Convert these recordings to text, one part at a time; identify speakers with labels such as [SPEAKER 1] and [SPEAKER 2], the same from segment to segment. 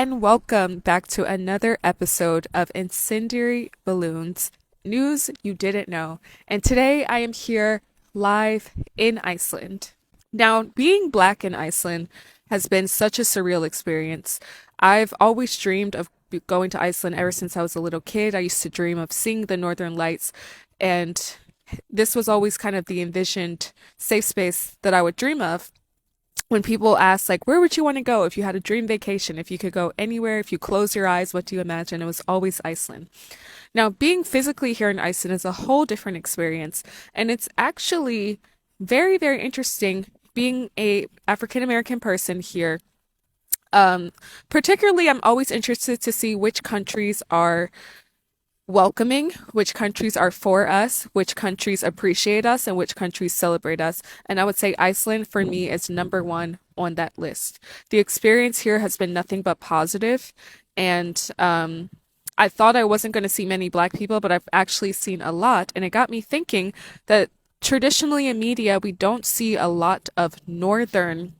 [SPEAKER 1] and welcome back to another episode of Incendiary Balloons News You Didn't Know. And today I am here live in Iceland. Now, being black in Iceland has been such a surreal experience. I've always dreamed of going to Iceland ever since I was a little kid. I used to dream of seeing the Northern Lights, and this was always kind of the envisioned safe space that I would dream of when people ask, like, where would you want to go if you had a dream vacation, if you could go anywhere, if you close your eyes, what do you imagine? It was always Iceland. Now, being physically here in Iceland is a whole different experience, and it's actually very, very interesting being a African American person here. Particularly, I'm always interested to see which countries are welcoming, which countries are for us, which countries appreciate us, and which countries celebrate us. And I would say Iceland for me is number one on that list. The experience here has been nothing but positive, and I thought I wasn't going to see many black people, but I've actually seen a lot, and it got me thinking that traditionally in media we don't see a lot of northern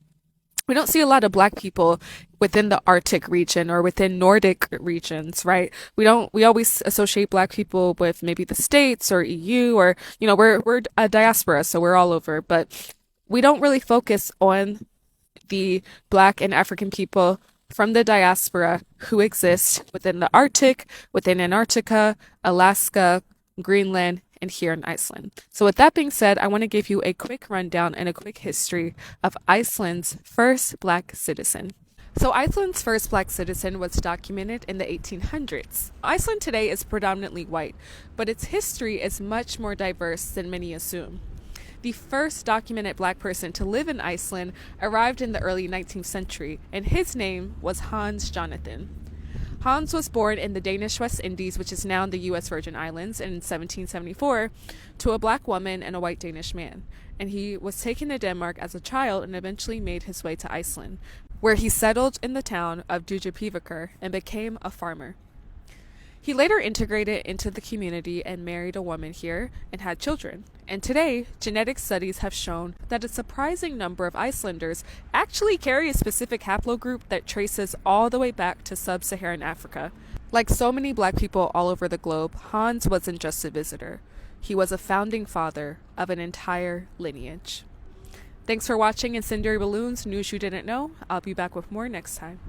[SPEAKER 1] we don't see a lot of black people within the Arctic region or within Nordic regions, right? We always associate black people with maybe the States or EU, or, we're a diaspora, so we're all over, but we don't really focus on the black and African people from the diaspora who exist within the Arctic, within Antarctica, Alaska, Greenland, and here in Iceland. So with that being said, I want to give you a quick rundown and a quick history of Iceland's first black citizen. So Iceland's first black citizen was documented in the 1800s. Iceland today is predominantly white, but its history is much more diverse than many assume. The first documented black person to live in Iceland arrived in the early 19th century, and his name was Hans Jonathan. Hans was born in the Danish West Indies, which is now in the U.S. Virgin Islands, in 1774, to a black woman and a white Danish man. And he was taken to Denmark as a child and eventually made his way to Iceland, where he settled in the town of Djúpivíkur and became a farmer. He later integrated into the community and married a woman here and had children. And today, genetic studies have shown that a surprising number of Icelanders actually carry a specific haplogroup that traces all the way back to sub-Saharan Africa. Like so many black people all over the globe, Hans wasn't just a visitor. He was a founding father of an entire lineage. Thanks for watching Incendiary Balloons, News You Didn't Know. I'll be back with more next time.